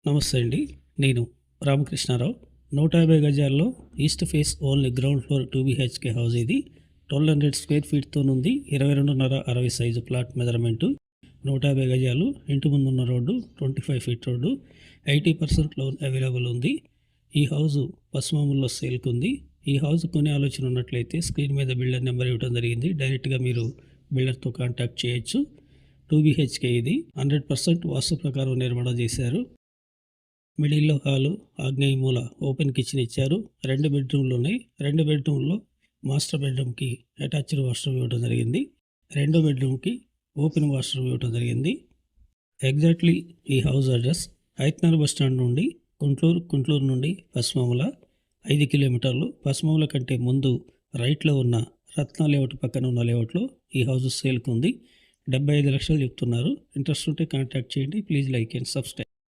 నమస్తే అండి. నేను రామకృష్ణారావు. 150 గజాల్లో east face only ground floor 2 BHK house ఇది. 1200 స్క్వేర్ ఫీట్‌తోనుంది. 22.5 60 size plot measurement. 150 గజాలు. ఇంటి ముందున్న road 25 feet road. 80% loan available ఉంది. ఈ హౌజు పశ్చిమాముల్లో సేల్‌కుంది. ఈ హౌస్ కొనే ఆలోచన ఉన్నట్లయితే స్క్రీన్ మీద బిల్డర్ నెంబర్ ఇవ్వడం జరిగింది. డైరెక్ట్‌గా మీరు బిల్డర్‌తో కాంటాక్ట్ చేయొచ్చు. 2 బీహెచ్కే ఇది. 100% వాస్తు ప్రకారం నిర్మాణం చేశారు. మిడిల్లో హాలు, ఆగ్నేయ మూల ఓపెన్ కిచెన్ ఇచ్చారు. 2 బెడ్రూమ్లు ఉన్నాయి. 2 బెడ్రూమ్లో మాస్టర్ బెడ్రూమ్కి అటాచ్డ్ వాష్రూమ్ ఇవ్వడం జరిగింది. 2 బెడ్రూమ్కి ఓపెన్ వాష్రూమ్ ఇవ్వడం జరిగింది. ఎగ్జాక్ట్లీ ఈ house address Hayathnagar bus stand నుండి గుంటూరు నుండి పశ్చిమముల 5 కిలోమీటర్లు. పశ్చిమముల కంటే ముందు రైట్లో ఉన్న రత్న లేఅవుట్ పక్కన ఉన్న లేఅవుట్లో ఈ హౌస్ సేల్కు ఉంది. 75 లక్షలు చెప్తున్నారు. ఇంట్రెస్ట్ ఉంటే కాంటాక్ట్ చేయండి. Please like and subscribe.